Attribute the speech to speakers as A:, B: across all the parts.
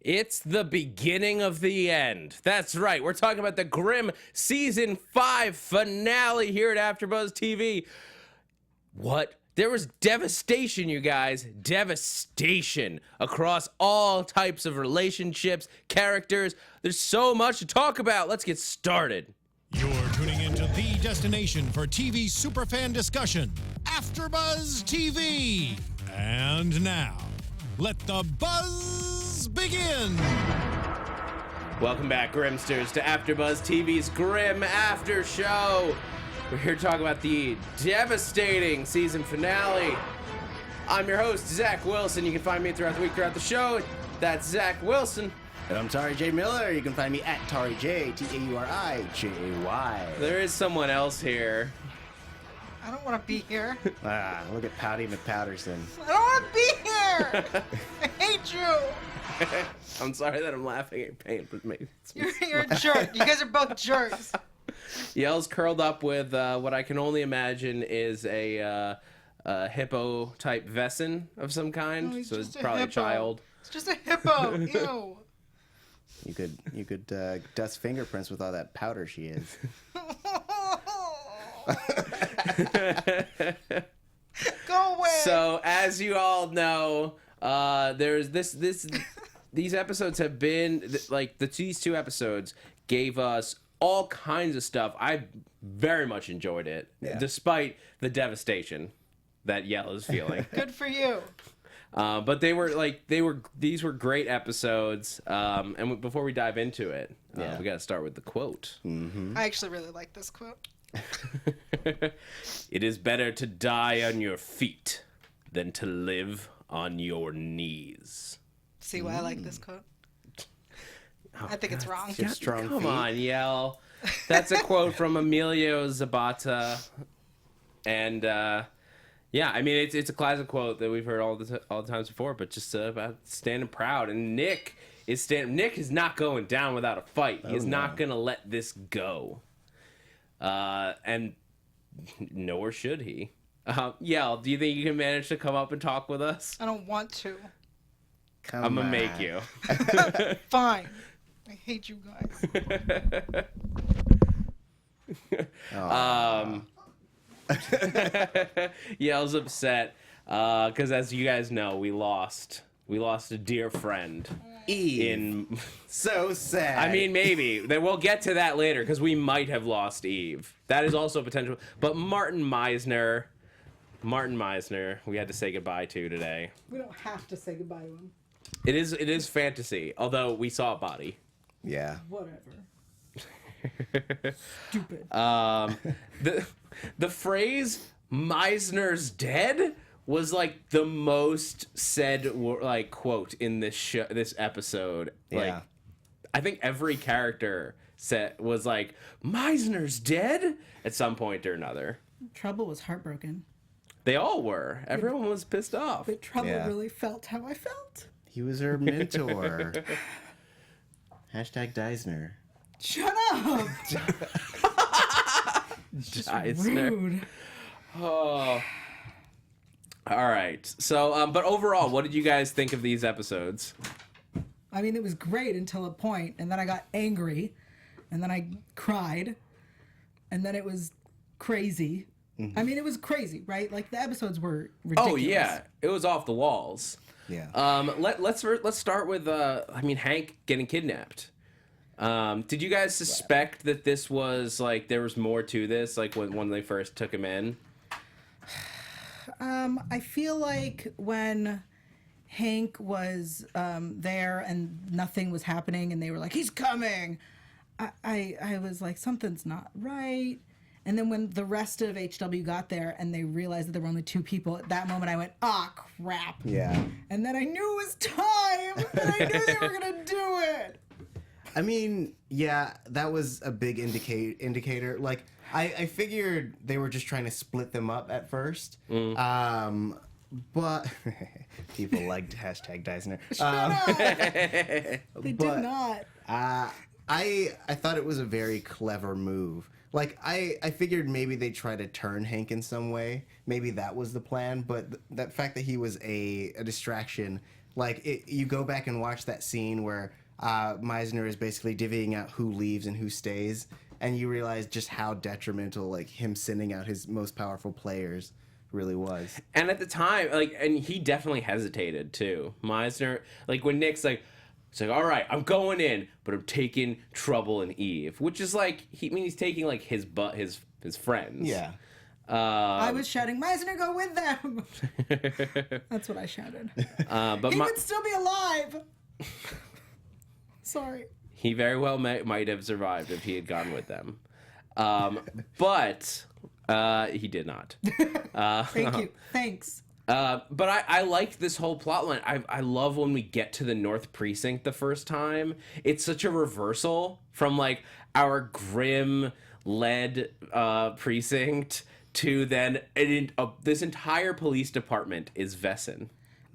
A: It's the beginning of the end. That's right. We're talking about the Grimm Season 5 finale here at AFTERBUZZ TV. What? There was devastation, you guys. Devastation across all types of relationships, characters. There's so much to talk about. Let's get started.
B: You're tuning into the destination for TV superfan discussion, AFTERBUZZ TV. And now, let the buzz begin.
A: Welcome back, Grimsters, to AFTERBUZZ TV's Grimm After Show. We're here to talk about the devastating season finale. I'm your host, Zach Wilson. You can find me throughout the week, throughout the show. That's Zach Wilson.
C: And I'm Tauri Miller. You can find me at Tauri J, T-A-U-R-I-J-A-Y.
A: There is someone else here.
D: I don't want to be here.
C: Look at Pouty McPowderson.
D: I don't want to be here. I hate you.
A: I'm sorry that I'm laughing at pain, but maybe it's
D: You're a jerk. You guys are both jerks.
A: Yael's curled up with what I can only imagine is a hippo-type Vesson of some kind.
D: No,
A: so it's
D: just a
A: probably
D: hippo.
A: a child.
D: It's just a hippo. Ew.
C: You could dust fingerprints with all that powder she is.
D: Go away.
A: So, as you all know, there's these episodes have been these two episodes gave us all kinds of stuff. I very much enjoyed it, despite the devastation that Yael is feeling.
D: Good for you.
A: But these were great episodes. And before we dive into it, we got to start with the quote.
C: Mm-hmm.
D: I actually really like this quote.
A: It is better to die on your feet than to live on your knees.
D: See why I like this quote?
A: Oh,
D: I think it's wrong.
C: Strong
A: Come
C: feet.
A: on, Yael. That's a quote from Emilio Zapata. And, yeah, I mean, it's a classic quote that we've heard all the times before, but just about standing proud. And Nick is not going down without a fight. He is not going to let this go. And nor should he. Yael, do you think you can manage to come up and talk with us?
D: I don't want to.
A: I'm going to make you.
D: Fine. I hate you guys.
A: Yael's upset because, as you guys know, we lost a dear friend.
C: Eve. So sad.
A: I mean, maybe. We'll get to that later because we might have lost Eve. That is also a potential. But Martin Meisner, we had to say goodbye to today.
D: We don't have to say goodbye to him.
A: It is fantasy, although we saw a body.
C: Yeah.
D: Whatever. Stupid.
A: The phrase "Meisner's dead" was like the most said quote in this episode.
C: Yeah.
A: I think every character was like, "Meisner's dead" at some point or another.
E: Trouble was heartbroken.
A: They all were. Everyone was pissed off.
E: But Trouble really felt how I felt.
C: He was her mentor. Hashtag Deisner.
E: Shut up! Just rude.
A: Oh. All right. So, but overall, what did you guys think of these episodes?
E: I mean, it was great until a point, and then I got angry, and then I cried, and then it was crazy. Mm-hmm. I mean, it was crazy, right? Like, the episodes were ridiculous.
A: Oh, yeah. It was off the walls.
C: Yeah.
A: Let's start with Hank getting kidnapped. Did you guys suspect that this was there was more to this, when they first took him in?
E: I feel like when Hank was there and nothing was happening and they were like, he's coming, I was like, something's not right. And then when the rest of HW got there and they realized that there were only two people, at that moment I went, crap.
C: Yeah.
E: And then I knew it was time, and I knew they were going to do it.
C: I mean, yeah, that was a big indicator. Like, I figured they were just trying to split them up at first. But people liked hashtag Deisner.
E: They did not.
C: I thought it was a very clever move. Like, I figured maybe they'd try to turn Hank in some way. Maybe that was the plan. But that fact that he was a distraction You go back and watch that scene where Meisner is basically divvying out who leaves and who stays, and you realize just how detrimental like him sending out his most powerful players really was.
A: And at the time, and he definitely hesitated too. Meisner, when Nick's like, it's like, all right, I'm going in, but I'm taking Trouble and Eve, which is he's taking his friends.
C: Yeah.
E: I was shouting, Meisner, go with them. That's what I shouted.
A: But
E: he would still be alive. Sorry.
A: He very well might have survived if he had gone with them. But he did not.
E: Thank you. Thanks.
A: But I liked this whole plotline. I love when we get to the North Precinct the first time. It's such a reversal from our Grimm-led precinct to then this entire police department is Vesson.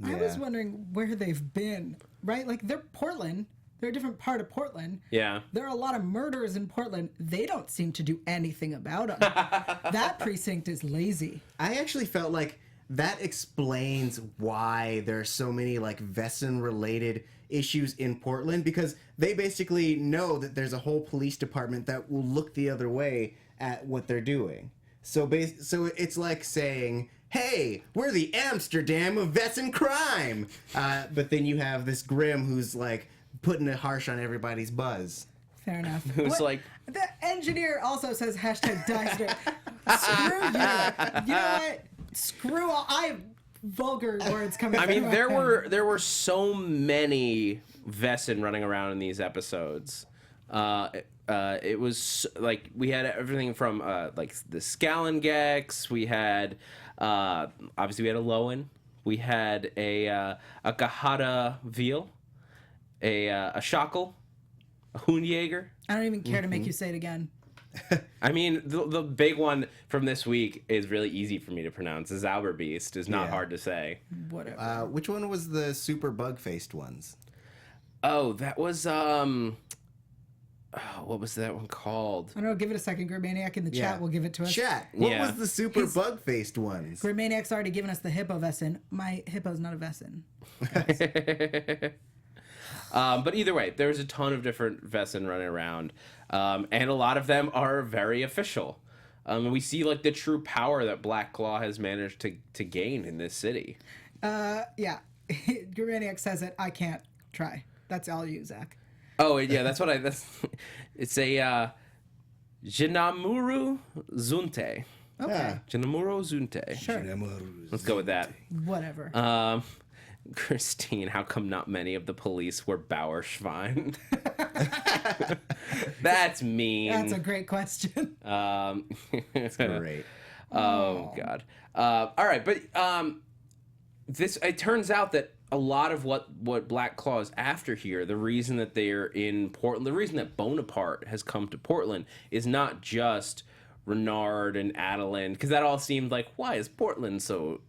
E: I was wondering where they've been, right? They're Portland. They're a different part of Portland.
A: Yeah.
E: There are a lot of murders in Portland. They don't seem to do anything about them. That precinct is lazy.
C: I actually felt like that explains why there are so many Vesson-related issues in Portland, because they basically know that there's a whole police department that will look the other way at what they're doing. So it's like saying, hey, we're the Amsterdam of Vesson crime. But then you have this Grimm who's putting it harsh on everybody's buzz.
E: Fair enough.
A: Who's
E: the engineer also says #Deister. Screw you. You know what? Screw all. I have vulgar words coming.
A: I mean,
E: from
A: there were so many Vesson running around in these episodes. It was we had everything from the Scallangex. We had obviously we had a Lowen. We had a Gahada Veal, a Shackle, a Hoonjager.
E: I don't even care to make you say it again.
A: I mean, the big one from this week is really easy for me to pronounce. The Zauberbeast is not hard to say.
E: Whatever.
C: Which one was the super bug-faced ones?
A: Oh, that was what was that one called?
E: I don't know. Give it a second. Grimmaniac in the chat will give it to us.
C: Chat. What was the super bug-faced ones?
E: Grimmaniac's already given us the hippo Vesson. My hippo's not a Vesson.
A: But either way, there's a ton of different Vesson running around, and a lot of them are very official. And we see the true power that Black Claw has managed to gain in this city.
E: Yeah. Grimmaniac says it. I can't try. That's all you, Zach.
A: Oh yeah, that's it's a Jinamuru Zunte.
E: Okay.
A: Jinamuru Zunte.
E: Sure.
A: Let's go with that.
E: Whatever.
A: Christine, how come not many of the police were Bauerschwein? That's mean.
E: That's a great question.
C: That's great.
A: Oh God. All right, but it turns out that a lot of what Black Claw is after here, the reason that they're in Portland, the reason that Bonaparte has come to Portland is not just Renard and Adeline, because that all seemed why is Portland so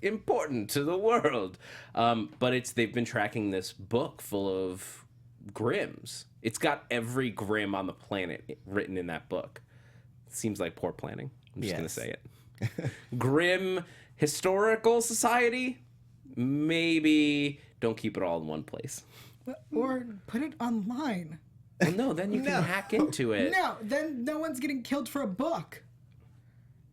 A: important to the world? But they've been tracking this book full of Grimms. It's got every Grimm on the planet written in that book. Seems like poor planning. I'm just gonna say it. Grimm Historical Society. Maybe don't keep it all in one place.
E: Or put it online.
A: Well, no, then you can hack into it.
E: No, then no one's getting killed for a book.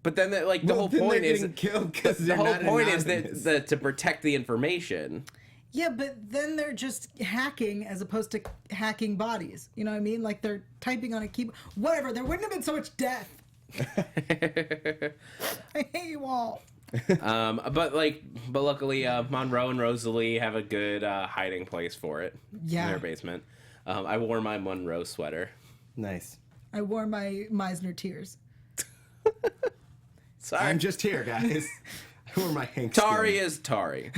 A: But then, the whole point is
C: killed because
A: the whole point is that to protect the information.
E: Yeah, but then they're just hacking as opposed to hacking bodies. You know what I mean? They're typing on a keyboard. Whatever. There wouldn't have been so much death. I hate you all.
A: But luckily, Monroe and Rosalie have a good hiding place for it in their basement. I wore my Monroe sweater.
C: Nice.
E: I wore my Meisner tears.
A: Sorry.
C: I'm just here, guys. I wore my Hank
A: Tauri is Tauri.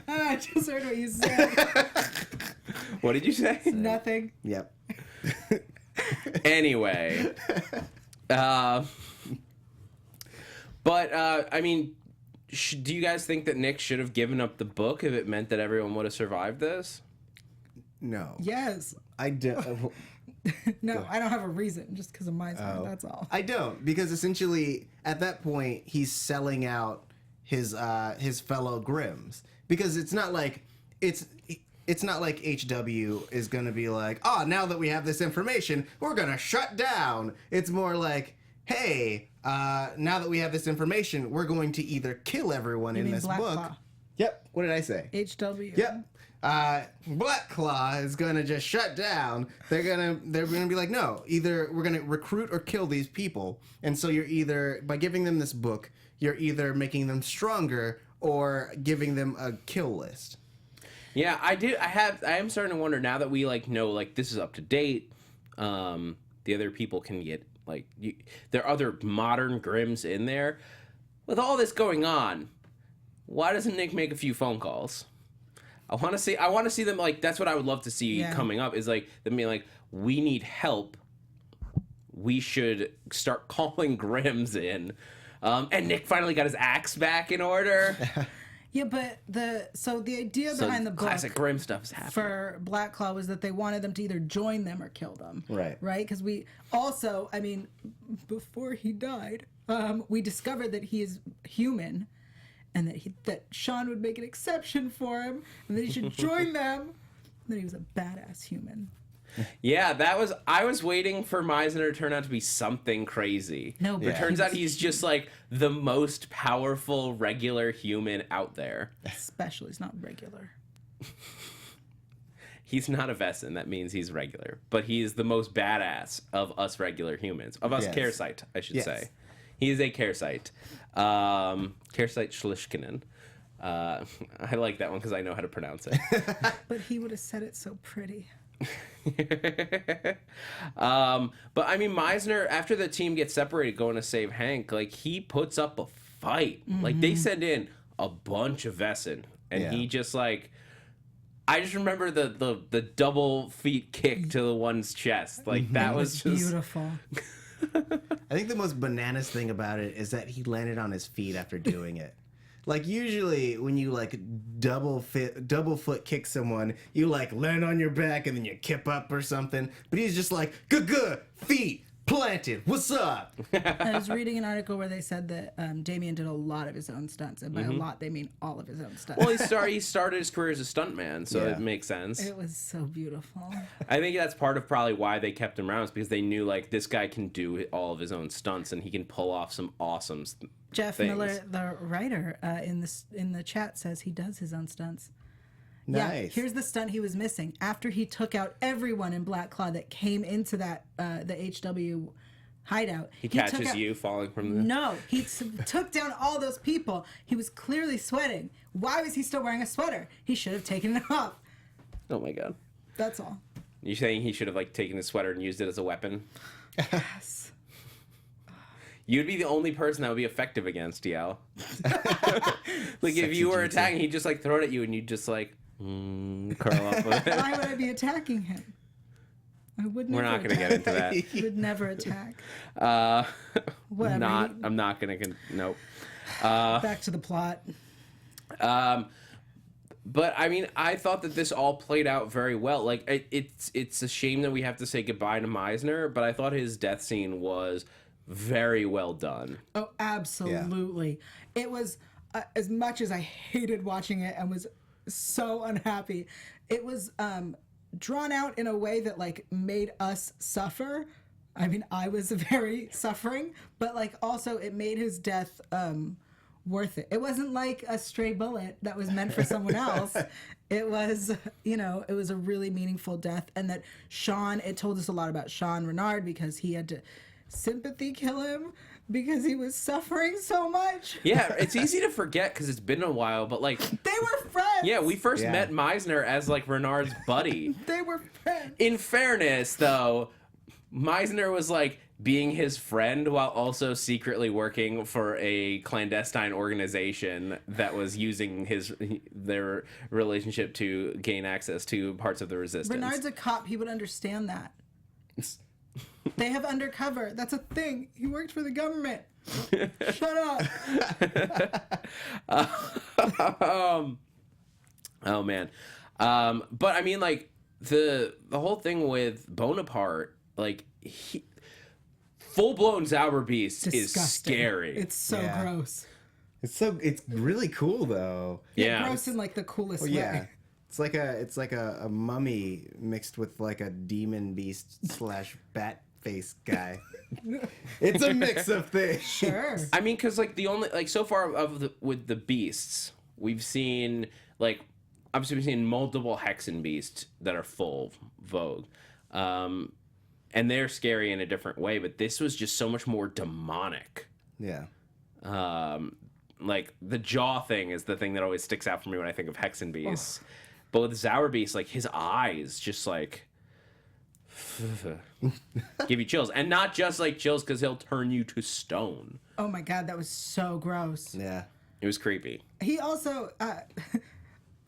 E: I just heard what you said.
A: What did you say?
E: Nothing.
C: Yep.
A: Anyway. But, I mean, do you guys think that Nick should have given up the book if it meant that everyone would have survived this?
C: No.
E: Yes.
C: I don't.
E: No, I don't have a reason. Just because of Meisner. That's all.
C: I don't, because essentially at that point he's selling out his fellow Grimms, because it's not like HW is going to be like, oh, now that we have this information, we're going to shut down. It's more like, hey, now that we have this information, we're going to either kill everyone in this
E: Black
C: book.
E: Claw.
C: Yep. What did I say?
E: HW.
C: Yep. Black Claw is gonna just shut down. They're gonna be like, no, either we're gonna recruit or kill these people. And so you're either, by giving them this book, you're either making them stronger or giving them a kill list.
A: Yeah, I am starting to wonder now that we know this is up to date. The other people can get there are other modern Grimms in there. With all this going on, why doesn't Nick make a few phone calls? I want to see them that's what I would love to see coming up is them being like, we need help. We should start calling Grimms in. And Nick finally got his axe back in order.
E: Yeah, but the idea behind the book,
A: classic Grimm stuff is happening.
E: For Black Claw was that they wanted them to either join them or kill them.
C: Right.
E: Right? Because we also, before he died, we discovered that he is human, and that Sean would make an exception for him, and that he should join them. And that he was a badass human.
A: Yeah, I was waiting for Meisner to turn out to be something crazy.
E: No, but
A: it turns out he's just the most powerful regular human out there.
E: Especially, he's not regular.
A: He's not a Vessin, that means he's regular. But he is the most badass of us regular humans. Of us Kersite, I should say. He is a Kersite. Kersite Schlishkinen. I like that one because I know how to pronounce it.
E: But he would have said it so pretty.
A: But Meisner, after the team gets separated going to save Hank, he puts up a fight. They send in a bunch of Vessin, and he just I just remember the double feet kick to the one's chest. That was just
E: beautiful.
C: I think the most bananas thing about it is that he landed on his feet after doing it. Usually when you double foot kick someone, you land on your back and then you kip up or something. But he's just good feet planted. What's up?
E: I was reading an article where they said that Damien did a lot of his own stunts, and by a lot they mean all of his own stunts.
A: Well, he started his career as a stuntman, so it makes sense.
E: It was so beautiful.
A: I think that's part of probably why they kept him around, is because they knew this guy can do all of his own stunts and he can pull off some awesome
E: Jeff
A: things.
E: Miller, the writer, in the chat says he does his own stunts.
C: Nice.
E: Yeah, here's the stunt he was missing. After he took out everyone in Black Claw that came into that the HW hideout.
A: He catches you falling from the...
E: No, he took down all those people. He was clearly sweating. Why was he still wearing a sweater? He should have taken it off.
A: Oh my god.
E: That's all.
A: You saying he should have taken his sweater and used it as a weapon?
E: Yes.
A: You'd be the only person that would be effective against Yael. If you were attacking, he'd just throw it at you and you'd just curl up with it.
E: Why would I be attacking him? I would never.
A: We're not going to get into that.
E: I would never attack. Whatever.
A: I'm not going to. Nope.
E: Back to the plot.
A: But I thought that this all played out very well. It's a shame that we have to say goodbye to Meisner, but I thought his death scene was very well done.
E: Oh, absolutely. Yeah. It was, as much as I hated watching it and was so unhappy, it was drawn out in a way that made us suffer. I was very suffering, but also it made his death worth it. It wasn't like a stray bullet that was meant for someone else. It was, it was a really meaningful death. And that Sean, it told us a lot about Sean Renard, because he had to sympathy kill him because he was suffering so much.
A: Yeah, it's easy to forget because it's been a while, but
E: they were friends.
A: Yeah, we first met Meisner as Renard's buddy.
E: They were friends.
A: In fairness, though, Meisner was being his friend while also secretly working for a clandestine organization that was using their relationship to gain access to parts of the resistance.
E: Renard's a cop. He would understand that. They have undercover. That's a thing. He worked for the government. Shut up.
A: Oh man. But the whole thing with Bonaparte, full blown Zauberbeast is scary.
E: It's so gross.
C: It's really cool though.
A: Yeah.
E: Gross in like the coolest
C: Well,
E: way.
C: yeah. It's like a mummy mixed with like a demon beast / bat face guy. It's a mix of things.
E: Sure.
A: I mean, because like the only like so far with the beasts, we've seen like obviously we've seen multiple hexen beasts that are full vogue, and they're scary in a different way. But this was just so much more demonic.
C: Yeah.
A: Like the jaw thing is the thing that always sticks out for me when I think of hexen beasts. But with Zauber beast, like his eyes just like give you chills, and not just like chills because he'll turn you to stone.
E: Oh my god, that was so gross.
C: Yeah.
A: It was creepy.
E: He also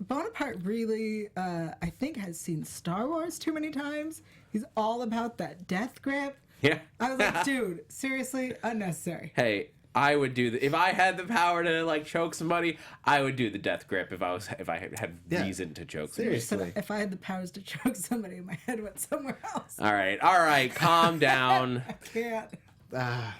E: Bonaparte really I think has seen Star Wars too many times. He's all about that death grip.
A: Yeah.
E: I was like, dude, seriously, unnecessary.
A: Hey, I would do if I had the power to like choke somebody, I would do the death grip if I had reason to choke somebody.
C: Seriously.
E: If I had the powers to choke somebody, my head went somewhere else.
A: All right, calm down.
E: I can't.
C: Yeah.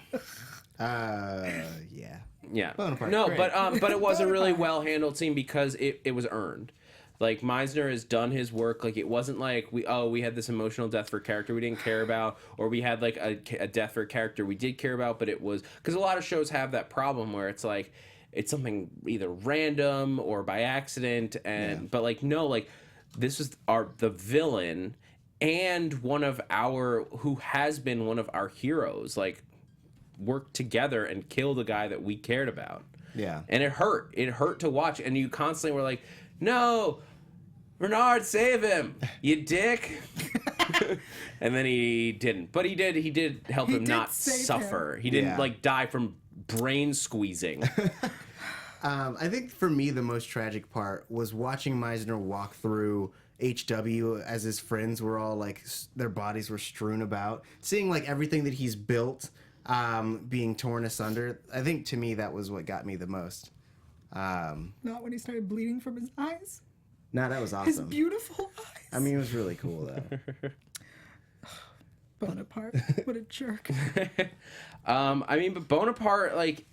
A: Yeah.
C: Bonaparte,
A: No,
C: great.
A: but it was a really well handled scene because it was earned. Like Meisner has done his work. Like it wasn't like we had this emotional death for a character we didn't care about, or we had like a death for a character we did care about, but it was because a lot of shows have that problem where it's like it's something either random or by accident, and but like no, like this was the villain and one of who has been one of our heroes, like worked together and killed a guy that we cared about.
C: Yeah.
A: And it hurt. It hurt to watch, and you constantly were like, no, Bernard, save him, you dick. And then he didn't. But he did help him
E: did
A: not
E: save
A: suffer.
E: him.
A: He didn't
C: Yeah.
A: like die from brain squeezing.
C: I think for me the most tragic part was watching Meisner walk through HW as his friends were all like their bodies were strewn about, seeing like everything that he's built being torn asunder. I think to me that was what got me the most.
E: Not when he started bleeding from his eyes.
C: No, that was
E: His
C: awesome.
E: beautiful eyes.
C: I mean, it was really cool though.
E: Bonaparte, what a jerk.
A: I mean, but Bonaparte, like,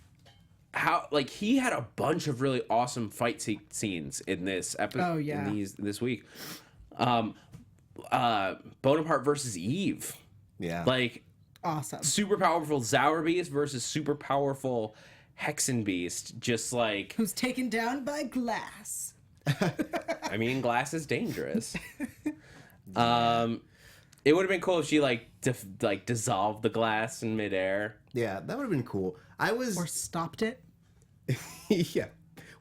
A: how, like, he had a bunch of really awesome fight scenes in this episode.
E: Oh, yeah.
A: This week. Bonaparte versus Eve.
C: Yeah.
A: Like,
E: Awesome.
A: super powerful Zauber Beast versus super powerful Hexen Beast. Just like,
E: Who's taken down by glass.
A: I mean, glass is dangerous. It would have been cool if she like dissolved the glass in midair.
C: Yeah, that would have been cool. I was
E: Or stopped it.
C: yeah.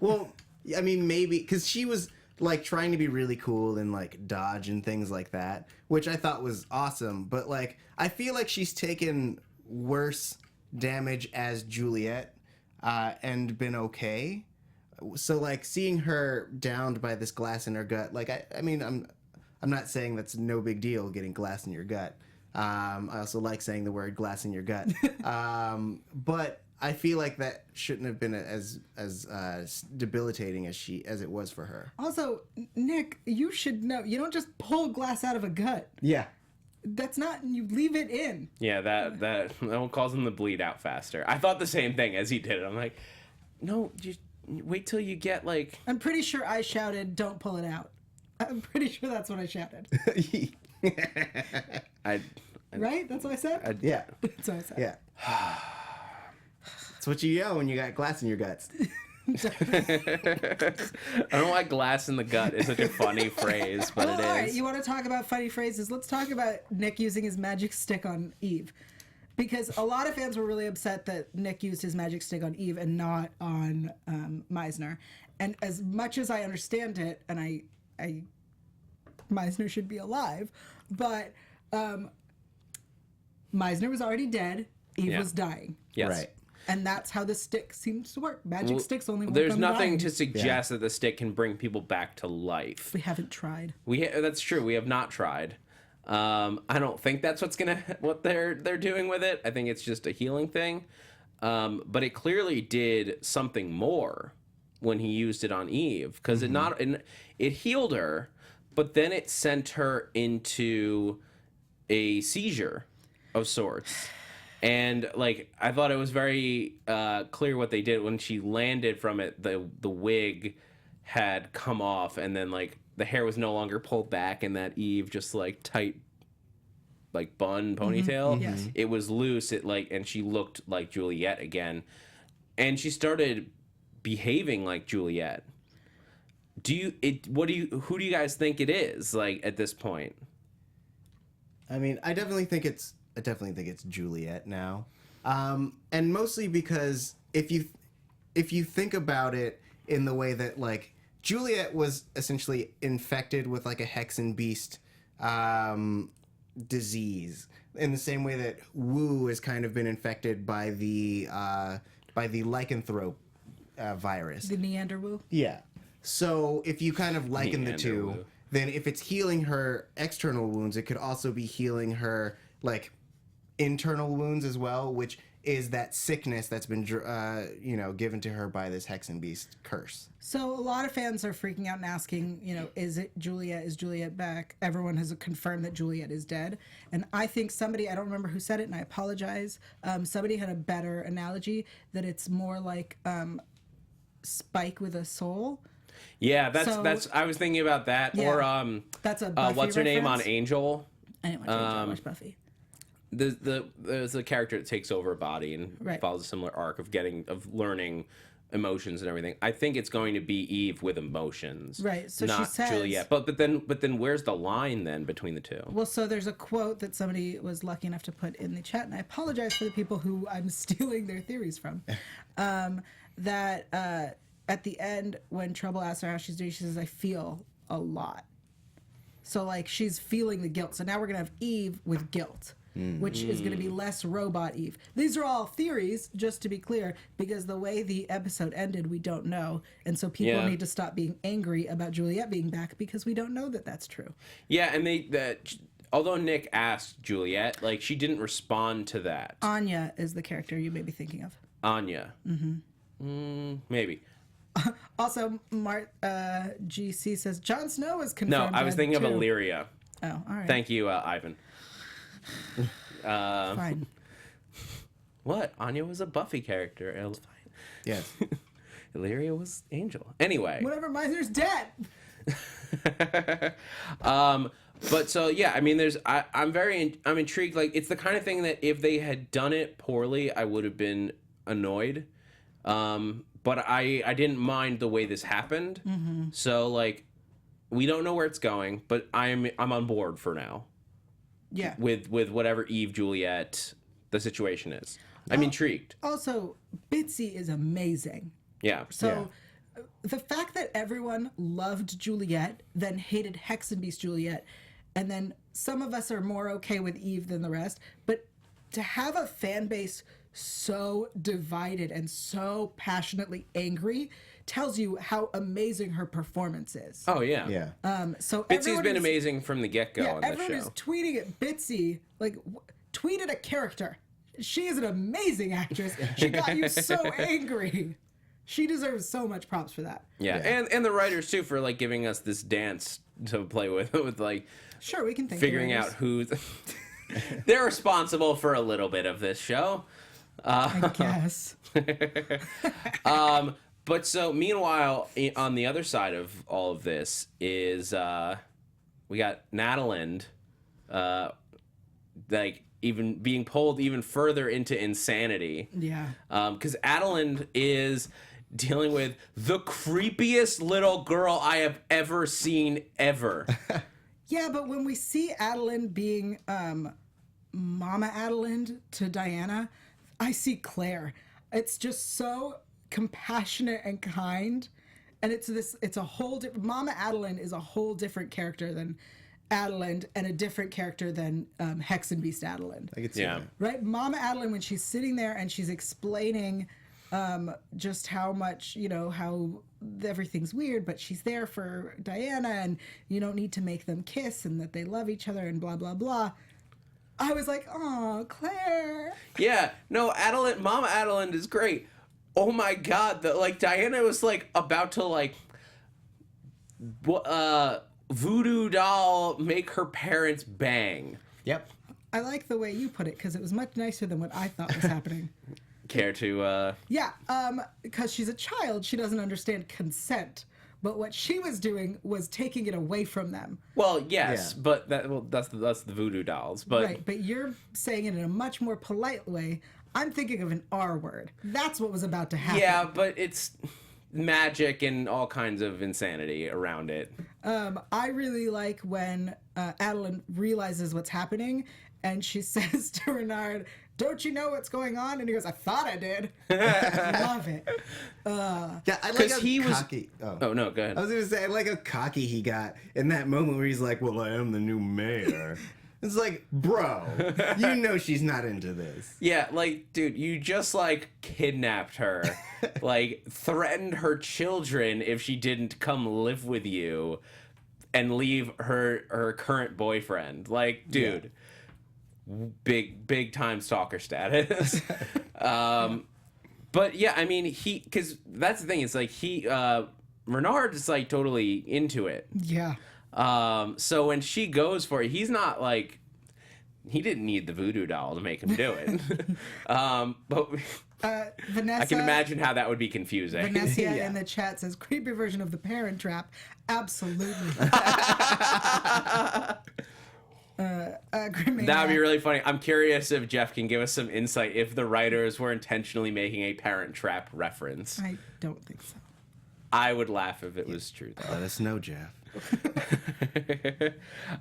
C: Well, I mean, maybe because she was like trying to be really cool and like dodge and things like that, which I thought was awesome. But like, I feel like she's taken worse damage as Juliet and been okay. So like seeing her downed by this glass in her gut, like I mean, I'm not saying that's no big deal getting glass in your gut. I also like saying the word glass in your gut. But I feel like that shouldn't have been as debilitating as it was for her.
E: Also, Nick, you should know, you don't just pull glass out of a gut.
C: Yeah.
E: That's not, you leave it in.
A: Yeah, that one calls him to bleed out faster. I thought the same thing as he did it. I'm like, no, just wait till you get like.
E: I'm pretty sure I shouted, don't pull it out. I'm pretty sure that's what I shouted. Right? That's what I said?
C: Yeah.
E: That's what I said.
C: Yeah. That's what you yell when you got glass in your guts.
A: I don't know why glass in the gut is such a funny phrase, but
E: Well,
A: it
E: all right,
A: is.
E: you want to talk about funny phrases? Let's talk about Nick using his magic stick on Eve. Because a lot of fans were really upset that Nick used his magic stick on Eve and not on Meisner. And as much as I understand it, and I Meisner should be alive, but Meisner was already dead. Eve
A: Yeah.
E: was dying.
A: Yes.
C: Right.
E: And that's how the stick seems to work. Magic sticks only work
A: There's
E: on
A: nothing
E: dying.
A: to suggest that the stick can bring people back to life.
E: We haven't tried.
A: That's true. We have not tried. I don't think that's what they're doing with it. I think it's just a healing thing. But it clearly did something more when he used it on Eve, because it healed her, but then it sent her into a seizure of sorts. And like I thought it was very clear what they did when she landed from it. The wig had come off, and then like the hair was no longer pulled back, and that Eve just like tight, like bun ponytail.
E: Yes.
A: It was loose. And she looked like Juliet again, and she started behaving like Juliet. Who do you guys think it is like at this point?
C: I mean, I definitely think it's Juliet now, and mostly because if you think about it in the way that like Juliet was essentially infected with like a Hexen beast disease, in the same way that Wu has kind of been infected by the lycanthrope virus.
E: The Neanderwu.
C: Yeah. So if you kind of liken the two,
A: Neanderwu.
C: then if it's healing her external wounds, it could also be healing her like internal wounds as well, which is that sickness that's been given to her by this Hexen beast curse.
E: So a lot of fans are freaking out and asking, is it Juliet? Is Juliet back? Everyone has confirmed that Juliet is dead. And I think somebody, I don't remember who said it, and I apologize, somebody had a better analogy that it's more like Spike with a soul.
A: Yeah, that's. I was thinking about that.
E: Yeah,
A: or
E: that's a Buffy
A: what's her name on
E: reference.
A: Angel?
E: I didn't watch Buffy.
A: There's a character that takes over a body and
E: Right.
A: follows a similar arc of learning emotions and everything. I think it's going to be Eve with emotions,
E: Right, so she
A: not
E: says-
A: Juliet. But then where's the line then between the two?
E: Well, so there's a quote that somebody was lucky enough to put in the chat, and I apologize for the people who I'm stealing their theories from. That at the end, when Trouble asks her how she's doing, she says, "I feel a lot." So like she's feeling the guilt. So now we're gonna have Eve with guilt, which is gonna be less robot Eve. These are all theories, just to be clear, because the way the episode ended, we don't know, and so people
A: Yeah.
E: need to stop being angry about Juliet being back because we don't know that that's true.
A: Yeah, and although Nick asked Juliet, like she didn't respond to that.
E: Anya is the character you may be thinking of.
A: Anya. Maybe.
E: Also, GC says Jon Snow is
A: No,
E: confirmed.
A: I was
E: dead,
A: thinking of
E: too.
A: Illyria.
E: Oh, all right.
A: Thank you, Ivan.
E: Fine.
A: What? Anya was a Buffy character.
C: Yes.
A: Illyria was Angel. Anyway.
E: Whatever, Meisner's dead.
A: But so yeah, I mean, I'm intrigued. Like, it's the kind of thing that if they had done it poorly, I would have been annoyed. But I didn't mind the way this happened.
E: Mm-hmm.
A: So like, we don't know where it's going, but I'm on board for now
E: Yeah.
A: with whatever Eve Juliet the situation is. I'm intrigued.
E: Also, Bitsy is amazing.
A: Yeah.
E: So the fact that everyone loved Juliet, then hated Hexen Beast Juliet, and then some of us are more okay with Eve than the rest, but to have a fan base so divided and so passionately angry tells you how amazing her performance is.
A: Oh yeah.
C: Yeah.
E: So
A: Bitsy's
E: everyone
A: been
E: is-
A: amazing from the get-go
E: Yeah,
A: on this
E: everyone
A: show.
E: is tweeting at Bitsy, like, tweet at a character. She is an amazing actress. She got you so angry. She deserves so much props for that.
A: Yeah, and the writers too for like giving us this dance to play with like
E: Sure, we can think
A: figuring
E: the
A: out
E: writers,
A: who's they're responsible for a little bit of this show.
E: I guess.
A: But so meanwhile, on the other side of all of this is we got Nataland, like even being pulled even further into insanity.
E: Yeah.
A: Because Adeline is dealing with the creepiest little girl I have ever seen ever.
E: Yeah, but when we see Adeline being Mama Adeline to Diana, I see Claire. It's just so compassionate and kind, and it's a whole Mama Adeline is a whole different character than Adeline, and a different character than Hexen Beast Adeline.
C: I could see
A: Yeah.
C: that.
E: Right? Mama Adeline, when she's sitting there and she's explaining just how much, how everything's weird, but she's there for Diana and you don't need to make them kiss and that they love each other and blah, blah, blah. I was like, oh, Claire.
A: Yeah, no, Mama Adeline is great. Oh my god, Diana was like about to voodoo doll make her parents bang.
C: Yep.
E: I like the way you put it because it was much nicer than what I thought was happening.
A: Care to?
E: Yeah, because she's a child, she doesn't understand consent. But what she was doing was taking it away from them.
A: Well, yes, but that's the voodoo dolls. But
E: Right, but you're saying it in a much more polite way. I'm thinking of an R word. That's what was about to happen.
A: yeah, but it's magic and all kinds of insanity around it.
E: I really like when Adeline realizes what's happening and she says to Renard, "Don't you know what's going on?" And he goes, "I thought I did." Love it.
C: Yeah, I like
A: 'Cause
C: how
A: he was-
C: cocky.
A: Oh no, go ahead.
C: I was gonna say, I like how cocky he got in that moment where he's like, "Well, I am the new mayor." It's like, bro, you know she's not into this.
A: Yeah, like, dude, you just, like, kidnapped her. Like, threatened her children if she didn't come live with you and leave her current boyfriend. Like, dude, big time stalker status. But, yeah, I mean, because that's the thing, it's like, Renard is, like, totally into it.
E: Yeah.
A: So when she goes for it, he's not like, he didn't need the voodoo doll to make him do it. But
E: Vanessa,
A: I can imagine how that would be confusing.
E: Vanessa in the chat says, creepy version of the Parent Trap. Absolutely. Grimm,
A: That would be really funny. I'm curious if Jeff can give us some insight if the writers were intentionally making a Parent Trap reference.
E: I don't think so.
A: I would laugh if it was true, though.
C: Let us know, Jeff.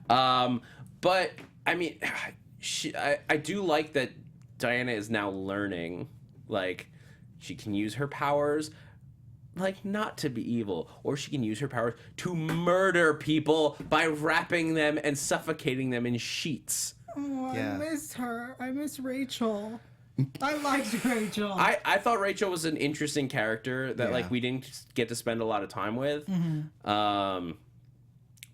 A: But I mean, I do like that Diana is now learning, like, she can use her powers, like, not to be evil, or she can use her powers to murder people by wrapping them and suffocating them in sheets.
E: Oh,
C: Yeah.
E: I miss her. I miss Rachel. I liked Rachel.
A: I thought Rachel was an interesting character that,
C: Yeah.
A: like, we didn't get to spend a lot of time with.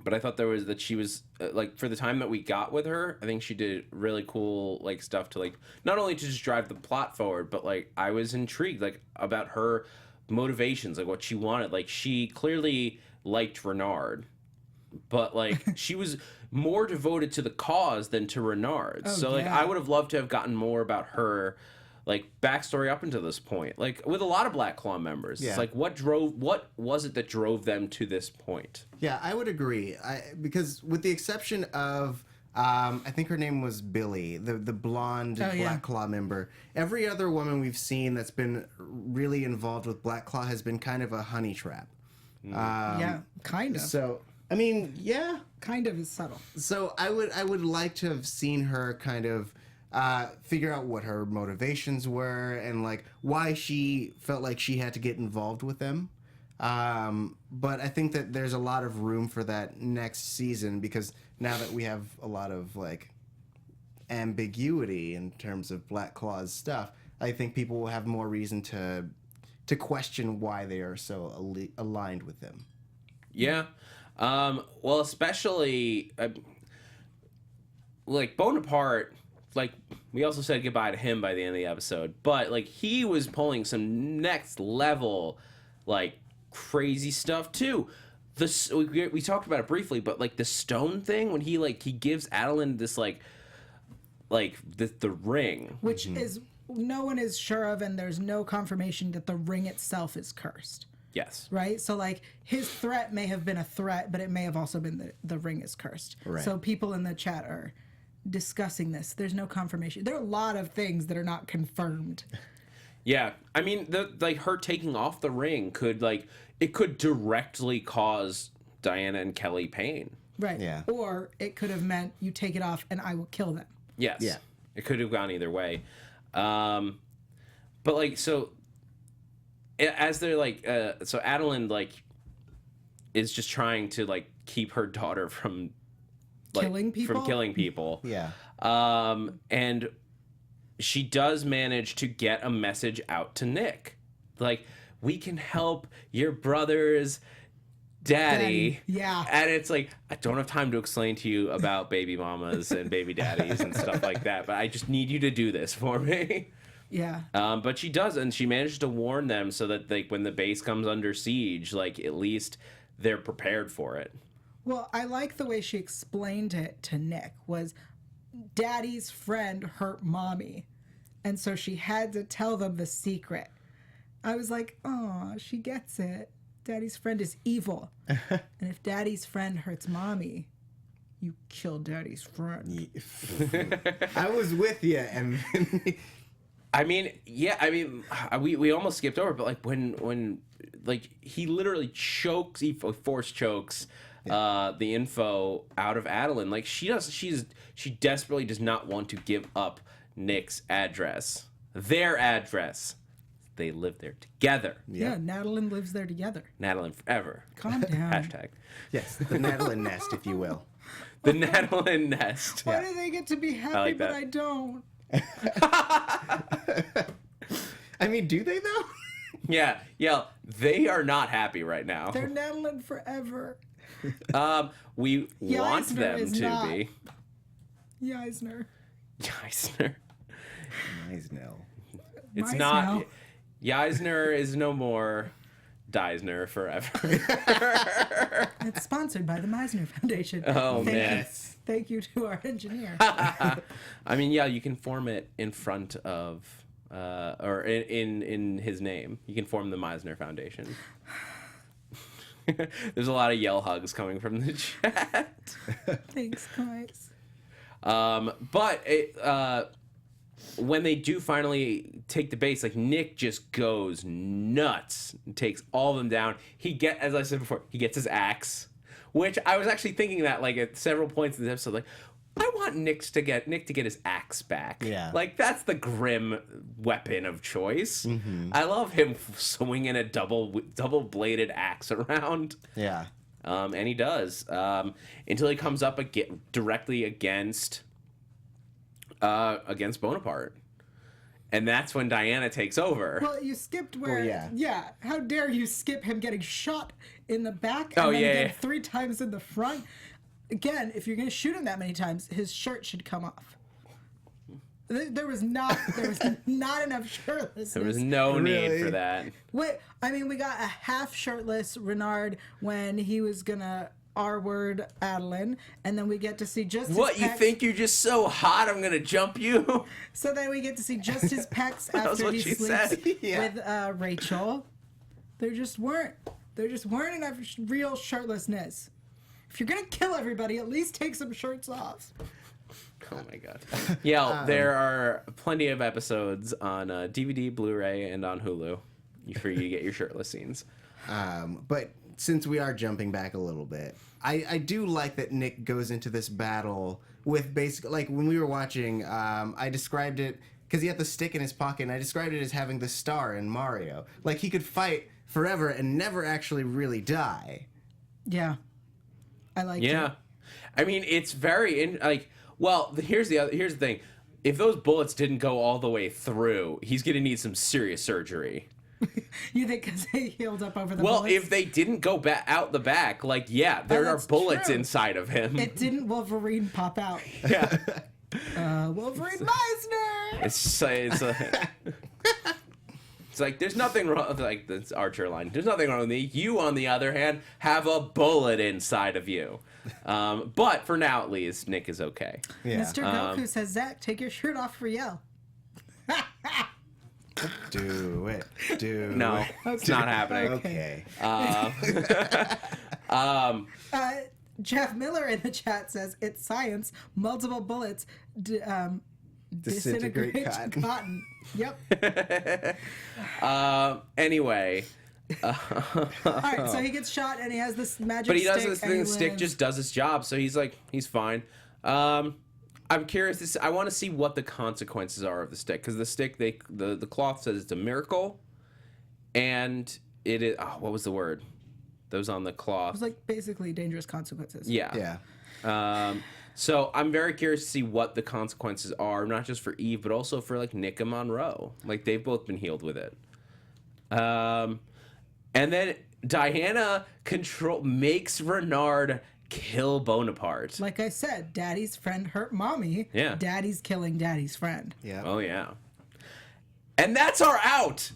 A: But I thought that she was, like, for the time that we got with her, I think she did really cool, like, stuff to, like, not only to just drive the plot forward, but, like, I was intrigued, like, about her motivations, like, what she wanted. Like, she clearly liked Renard, but, like, she was more devoted to the cause than to Renard. So, like,
E: yeah.
A: I would have loved to have gotten more about her, like, backstory up until this point. Like, with a lot of Black Claw members.
C: Yeah.
A: It's like, what was it that drove them to this point?
C: Yeah, I would agree. Because with the exception of, I think her name was Billy, the blonde Black Claw member, every other woman we've seen that's been really involved with Black Claw has been kind of a honey trap.
E: yeah, kind of.
C: So, I mean, yeah.
E: Kind of is subtle.
C: So I would like to have seen her kind of figure out what her motivations were and, like, why she felt like she had to get involved with them. But I think that there's a lot of room for that next season because now that we have a lot of, like, ambiguity in terms of Black Claw's stuff, I think people will have more reason to question why they are so aligned with them.
A: Yeah. Well, especially, like, Bonaparte, like, we also said goodbye to him by the end of the episode, but, like, he was pulling some next level, like, crazy stuff, too. We talked about it briefly, but, like, the stone thing, when he gives Adeline this, like the ring.
E: Which is, no one is sure of, and there's no confirmation that the ring itself is cursed.
A: Yes.
E: Right? So, like, his threat may have been a threat, but it may have also been the ring is cursed.
C: Right.
E: So people in the chat are discussing this. There's no confirmation. There are a lot of things that are not confirmed.
A: Yeah. I mean, her taking off the ring could, like, it could directly cause Diana and Kelly pain.
E: Right.
C: Yeah.
E: Or it could have meant you take it off and I will kill them.
A: Yes.
C: Yeah.
A: It could have gone either way. But, like, so as they're, like, so Adeline, like, is just trying to, like, keep her daughter from, like,
E: Killing people?
A: From killing people.
C: Yeah.
A: And she does manage to get a message out to Nick. Like, we can help your brother's daddy.
E: Yeah.
A: And it's like, I don't have time to explain to you about baby mamas and baby daddies and stuff like that, but I just need you to do this for me.
E: Yeah.
A: But she does, and she manages to warn them so that, like, when the base comes under siege, like, at least they're prepared for it.
E: Well, I like the way she explained it to Nick was Daddy's friend hurt Mommy. And so she had to tell them the secret. I was like, oh, she gets it. Daddy's friend is evil. And if Daddy's friend hurts Mommy, you kill Daddy's friend.
C: I was with you, and
A: I mean, yeah, I mean, we almost skipped over, but like when like he literally chokes, he force chokes the info out of Adeline. Like she desperately does not want to give up Nick's address, their address. They live there together.
E: Yeah, Natalie lives there together.
A: Natalie forever.
E: Calm down.
A: Hashtag.
C: yes, the Natalie nest, if you will.
A: The Natalie nest.
E: Why do they get to be happy,
A: like
E: but
A: that.
E: I don't?
C: I mean, do they though?
A: Yeah, they are not happy right now.
E: They're Natalie forever.
A: We want
E: Eisner
A: them
E: is
A: to
E: not.
A: be.
E: Eisner.
A: Eisner.
C: Nice, no.
A: It's
E: Meisner.
A: not. Eisner is no more. Deisner forever.
E: It's sponsored by the Meisner Foundation.
A: Oh, man.
E: Thank you to our engineer.
A: I mean, yeah, you can form it in front of, or in his name. You can form the Meisner Foundation. There's a lot of yell hugs coming from the chat.
E: Thanks, guys.
A: But when they do finally take the base, like Nick just goes nuts and takes all of them down. As I said before, he gets his axe, which I was actually thinking that like at several points in this episode, like I want Nick to get his axe back.
C: Yeah.
A: Like that's the Grimm weapon of choice. I love him swinging a double bladed axe around.
C: Yeah.
A: And he does until he comes up directly against Bonaparte, and that's when Diana takes over.
E: Well, you skipped where.
C: Well, yeah.
E: How dare you skip him getting shot in the back
A: Oh,
E: and then
A: yeah,
E: again
A: yeah.
E: 3 times in the front? Again, if you're going to shoot him that many times, his shirt should come off. There was not enough shirtlessness.
A: There was no need
C: Really?
A: for that.
E: Wait, I mean, we got a half shirtless Renard when he was gonna R-word Adeline, and then we get to see just
A: What,
E: his
A: you
E: pecs.
A: think you're just so hot I'm gonna jump you?
E: So then we get to see just his pecs
A: was
E: after
A: what
E: he
A: she
E: sleeps
A: said.
C: Yeah.
E: with Rachel. There just weren't enough real shirtlessness. If you're gonna kill everybody, at least take some shirts off.
A: Oh my god. Yeah, there are plenty of episodes on DVD, Blu-ray, and on Hulu for you to get your shirtless scenes.
C: But since we are jumping back a little bit, I do like that Nick goes into this battle with basically, like when we were watching, I described it, because he had the stick in his pocket, and I described it as having the star in Mario. Like he could fight forever and never actually really die.
E: Yeah, I like
A: Yeah.
E: it.
A: I mean, it's very well, here's the thing. If those bullets didn't go all the way through, he's going to need some serious surgery.
E: You think because they healed up over the
A: Well,
E: bullets?
A: if they didn't go out the back, like, yeah, there are
E: that's
A: bullets
E: true.
A: inside of him.
E: It didn't Wolverine pop out.
A: Yeah.
E: Wolverine Meisner!
A: It's like, there's nothing wrong with, like, this Archer line. There's nothing wrong with me. You, on the other hand, have a bullet inside of you. But for now, at least, Nick is okay.
C: Yeah.
E: Mr. Goku says, Zach, take your shirt off for Yael.
C: Do it. Do
A: No,
C: it.
A: it's not happening.
C: Okay.
E: Jeff Miller in the chat says, it's science. Multiple bullets disintegrate cotton. Yep.
A: Anyway.
E: All right, so he gets shot and he has this magic
A: But he does
E: stick
A: this
E: and
A: thing.
E: he
A: Stick
E: lives.
A: just does his job, so he's fine. I'm curious. I want to see what the consequences are of the stick, because the stick, the cloth says it's a miracle, and it is. Oh, what was the word? That was on the
E: It
A: cloth.
E: was like basically dangerous consequences.
A: Yeah.
C: Yeah.
A: So I'm very curious to see what the consequences are, not just for Eve, but also for like Nick and Monroe. Like they've both been healed with it. And then Diana makes Renard kill Bonaparte.
E: Like I said, Daddy's friend hurt Mommy.
A: Yeah.
E: Daddy's killing Daddy's friend.
C: Yeah.
A: Oh yeah. And that's our out.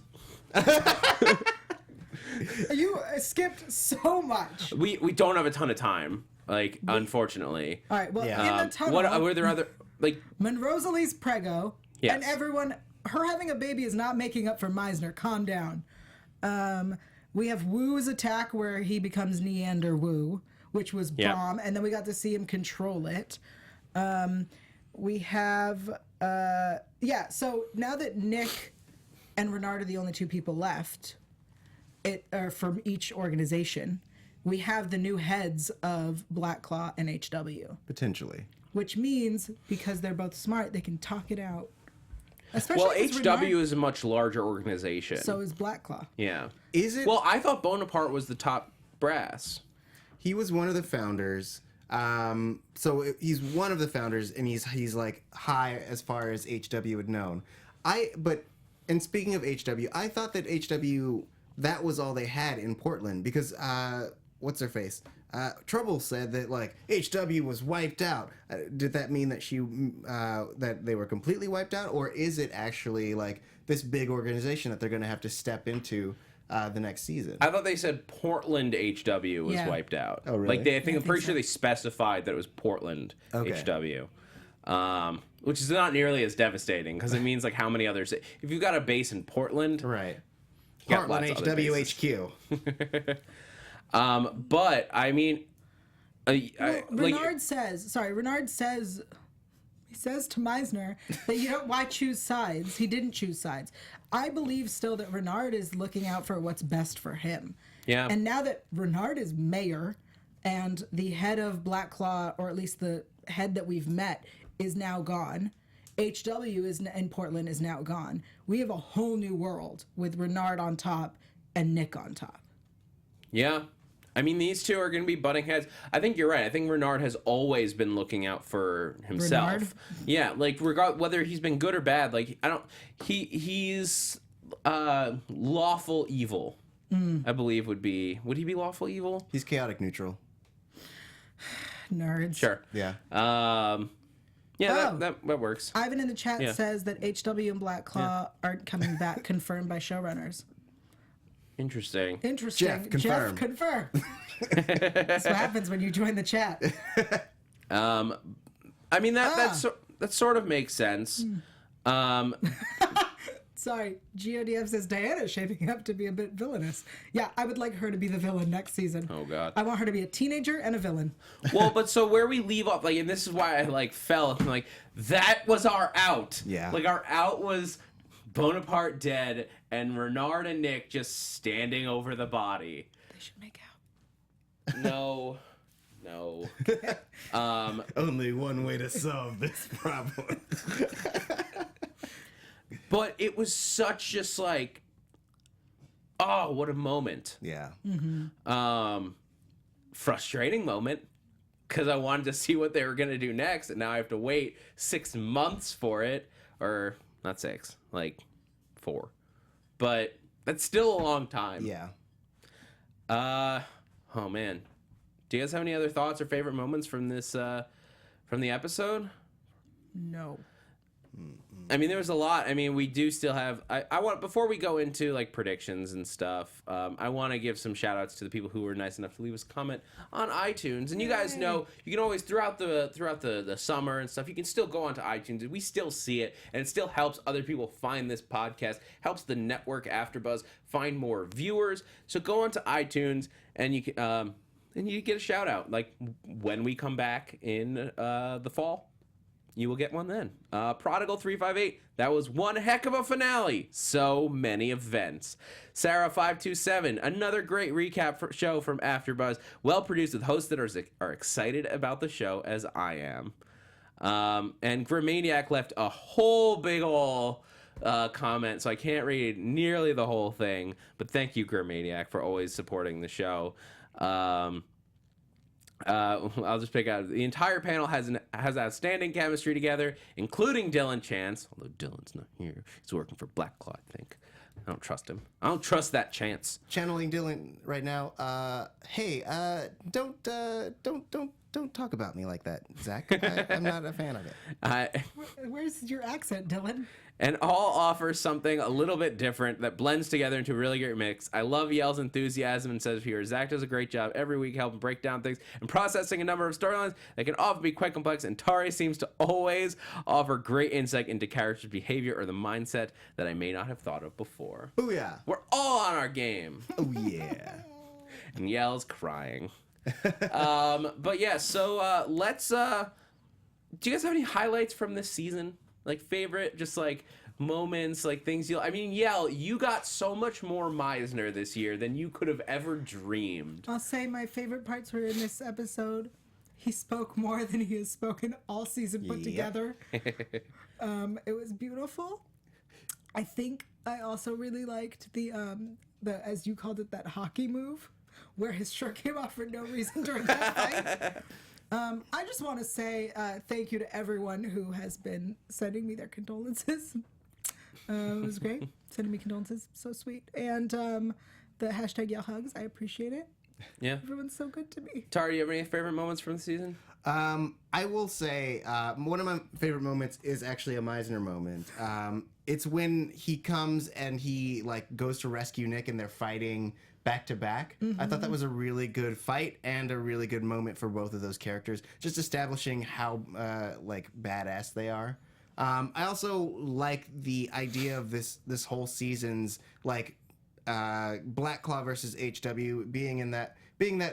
E: You skipped so much.
A: We don't have a ton of time, like unfortunately.
E: All right, well,
C: Yeah.
E: in the tunnel...
A: What were there other? like
E: Monrosalie's preggo,
A: Yes.
E: and everyone. Her having a baby is not making up for Meisner. Calm down. We have Wu's attack where he becomes Neander Wu, which was
A: Yep.
E: bomb, and then we got to see him control it. We have so now that Nick and Renard are the only two people left, from each organization, we have the new heads of Black Claw and HW.
C: Potentially.
E: Which means, because they're both smart, they can talk it out. Especially
A: well,
E: 'cause
A: HW
E: Renard-
A: is a much larger organization.
E: So is Black Claw.
A: yeah.
C: Is it?
A: Well, I thought Bonaparte was the top brass.
C: He was one of the founders. He's one of the founders, and he's like high as far as HW had known. And speaking of HW, I thought that HW, that was all they had in Portland because what's her face? Trouble said that like HW was wiped out. Did that mean that that they were completely wiped out, or is it actually like this big organization that they're going to have to step into the next season?
A: I thought they said Portland HW was
E: Yeah.
A: wiped out.
C: Oh, really?
A: Like I'm pretty sure they specified that it was Portland HW. Which is not nearly as devastating because it means like how many others. If you've got a base in Portland,
C: Right.
A: you got
C: Portland
A: lots of other bases.
C: HWHQ.
A: But I mean,
E: Renard says he says to Meisner that why choose sides? He didn't choose sides. I believe still that Renard is looking out for what's best for him.
A: Yeah.
E: And now that Renard is mayor and the head of Black Claw, or at least the head that we've met, is now gone. HW in Portland is now gone. We have a whole new world with Renard on top and Nick on top.
A: Yeah. I mean, these two are going to be butting heads. I think you're right. I think Renard has always been looking out for himself.
E: Renard?
A: Yeah, like whether he's been good or bad, like he's lawful evil. I believe would he be lawful evil?
C: He's chaotic neutral.
E: Nerds.
A: Sure.
C: Yeah.
A: That works.
E: Ivan in the chat
A: Yeah.
E: says that HW and Black Claw aren't coming back, confirmed by showrunners.
A: Interesting.
E: Interesting.
C: Jeff, confirm.
E: Confirm. That's what happens when you join the chat.
A: I mean that sort of makes sense.
E: Sorry, GODF says Diana's shaping up to be a bit villainous. Yeah, I would like her to be the villain next season.
A: Oh God.
E: I want her to be a teenager and a villain.
A: Well, but so where we leave off, like, and this is why I fell, like, that was our out.
C: Yeah.
A: Like, our out was Bonaparte dead and Renard and Nick just standing over the body.
E: They should make out.
A: No.
C: Only one way to solve this problem.
A: But it was such just like, oh, what a moment.
C: Yeah.
A: Frustrating moment because I wanted to see what they were going to do next, and now I have to wait 6 months for it. Or not 6, like 4. But that's still a long time.
C: Yeah.
A: Oh man. Do you guys have any other thoughts or favorite moments from this from the episode?
E: No.
A: I mean, there was a lot. I mean, we do still have. I want, before we go into like predictions and stuff, I want to give some shout outs to the people who were nice enough to leave us a comment on iTunes. And you guys know you can always throughout the summer and stuff, you can still go onto iTunes. We still see it, and it still helps other people find this podcast. Helps the network AfterBuzz find more viewers. So go onto iTunes and you can and you get a shout out. Like when we come back in the fall, you will get one then. Prodigal 358, that was one heck of a finale. So many events. Sarah 527, another great recap show from AfterBuzz. Well produced with hosts that are excited about the show as I am. And Grimmaniac left a whole big ol' comment, so I can't read nearly the whole thing. But thank you, Grimmaniac, for always supporting the show. I'll just pick out the entire panel has outstanding chemistry together, including Dylan Chance. Although Dylan's not here, he's working for Black Claw, I think. I don't trust him. I don't trust that Chance.
C: Channeling Dylan right now. Hey, don't talk about me like that, Zach. I'm not a fan of it.
E: Where's your accent, Dylan?
A: and all offer something a little bit different that blends together into a really great mix. I love Yael's enthusiasm and says here, Zach does a great job every week helping break down things and processing a number of storylines that can often be quite complex, and Tauri seems to always offer great insight into characters' behavior or the mindset that I may not have thought of before.
C: Booyah.
A: We're all on our game.
C: Oh, yeah.
A: And Yael's crying. But yeah, so let's... do you guys have any highlights from this season? Like favorite, just like moments, like things I mean, Yael, you got so much more Meisner this year than you could have ever dreamed.
E: I'll say my favorite parts were in this episode. He spoke more than he has spoken all season put together. It was beautiful. I think I also really liked the as you called it, that hockey move where his shirt came off for no reason during that fight. I just want to say thank you to everyone who has been sending me their condolences. It was great. Sending me condolences. So sweet. And the hashtag Yael Hugs. I appreciate it.
A: Yeah.
E: Everyone's so good to me.
A: Tara, do you have any favorite moments from the season?
C: I will say one of my favorite moments is actually a Meisner moment. It's when he comes and he like goes to rescue Nick and they're fighting back to back. I thought that was a really good fight and a really good moment for both of those characters, just establishing how like badass they are. I also like the idea of this whole season's like Black Claw versus HW being that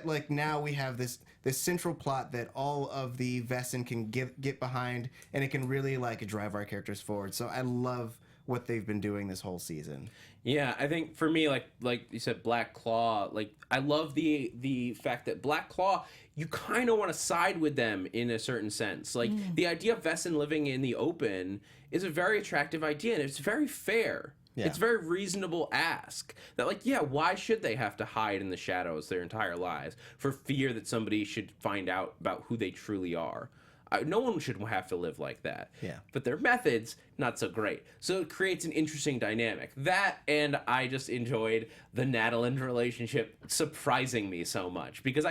C: like now we have this central plot that all of the Vessin can get behind, and it can really like drive our characters forward. So I love what they've been doing this whole season.
A: Yeah, I think for me, like you said, Black Claw, like I love the fact that Black Claw, you kind of want to side with them in a certain sense. Like the idea of Vessin living in the open is a very attractive idea, and it's very fair. Yeah. It's a very reasonable ask that, like, yeah, why should they have to hide in the shadows their entire lives for fear that somebody should find out about who they truly are? No one should have to live like that.
C: Yeah.
A: But their methods, not so great. So it creates an interesting dynamic. That, and I just enjoyed the Natalie relationship surprising me so much. Because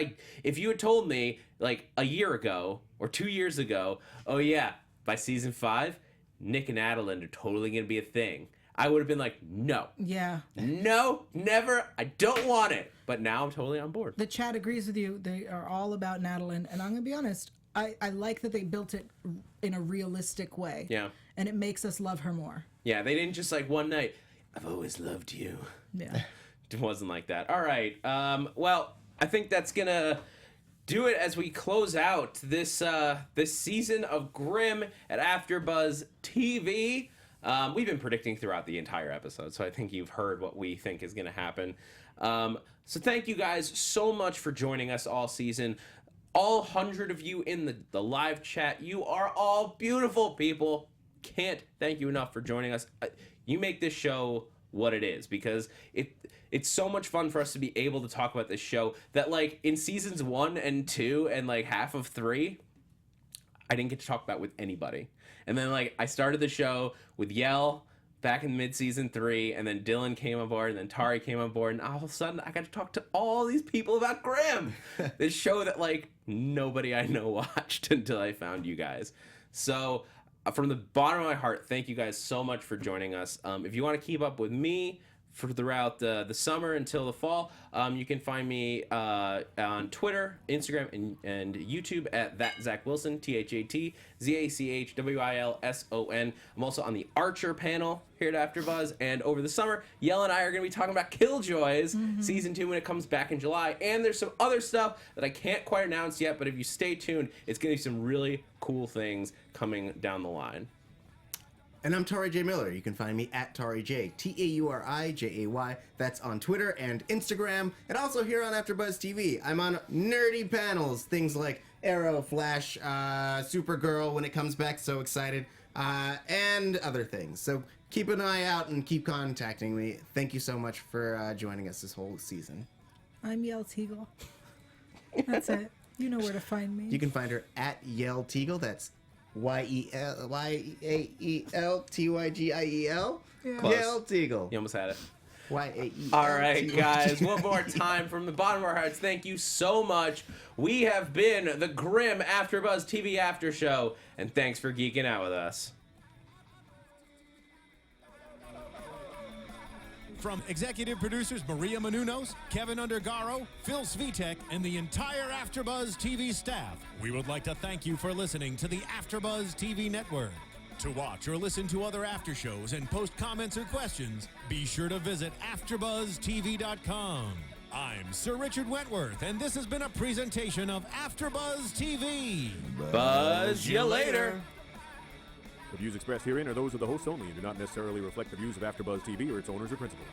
A: if you had told me, like, a year ago or 2 years ago, oh yeah, by season 5, Nick and Natalie are totally going to be a thing, I would have been like, no.
E: Yeah.
A: No, never. I don't want it. But now I'm totally on board.
E: The chat agrees with you. They are all about Natalie. And I'm going to be honest, I like that they built it in a realistic way.
A: Yeah.
E: And it makes us love her more.
A: Yeah, they didn't just like one night, I've always loved you.
E: Yeah.
A: It wasn't like that. All right. Well, I think that's going to do it as we close out this season of Grimm at AfterBuzz TV. We've been predicting throughout the entire episode, so I think you've heard what we think is going to happen. So thank you guys so much for joining us all season. All 100 of you in the live chat, you are all beautiful people. Can't thank you enough for joining us. You make this show what it is, because it's so much fun for us to be able to talk about this show that, like, in seasons 1 and 2 and like half of 3, I didn't get to talk about with anybody. And then, like, I started the show with Yael back in mid-season 3, and then Dylan came on board, and then Tauri came on board, and all of a sudden I got to talk to all these people about Grimm, this show that, like, nobody I know watched until I found you guys. So from the bottom of my heart, thank you guys so much for joining us. If you want to keep up with me throughout the summer until the fall, you can find me on Twitter, Instagram, and YouTube at @ZachWilson, ThatZachWilson. I'm also on the Archer panel here at AfterBuzz, and over the summer, Yael and I are going to be talking about Killjoys season 2 when it comes back in July. And there's some other stuff that I can't quite announce yet, but if you stay tuned, it's going to be some really cool things coming down the line.
C: And I'm Tauri J. Miller. You can find me at Tauri J, TaurijAY. That's on Twitter and Instagram, and also here on AfterBuzz TV. I'm on nerdy panels, things like Arrow, Flash, Supergirl when it comes back, so excited, and other things. So keep an eye out and keep contacting me. Thank you so much for joining us this whole season.
E: I'm Yael Tygiel. That's it. You know where to find me.
C: You can find her at Yael Tygiel. That's YAELTYGIEL.
E: Yeah.
C: Yael Tygiel.
A: You almost had it.
C: YAEL.
A: All right, guys, one more time from the bottom of our hearts, thank you so much. We have been the Grimm AfterBuzz TV After Show, and thanks for geeking out with us.
B: From executive producers Maria Menounos, Kevin Undergaro, Phil Svitek, and the entire AfterBuzz TV staff, we would like to thank you for listening to the AfterBuzz TV network. To watch or listen to other after shows and post comments or questions, be sure to visit AfterBuzzTV.com. I'm Sir Richard Wentworth, and this has been a presentation of AfterBuzz TV.
A: Buzz you later.
F: The views expressed herein are those of the hosts only and do not necessarily reflect the views of AfterBuzz TV or its owners or principals.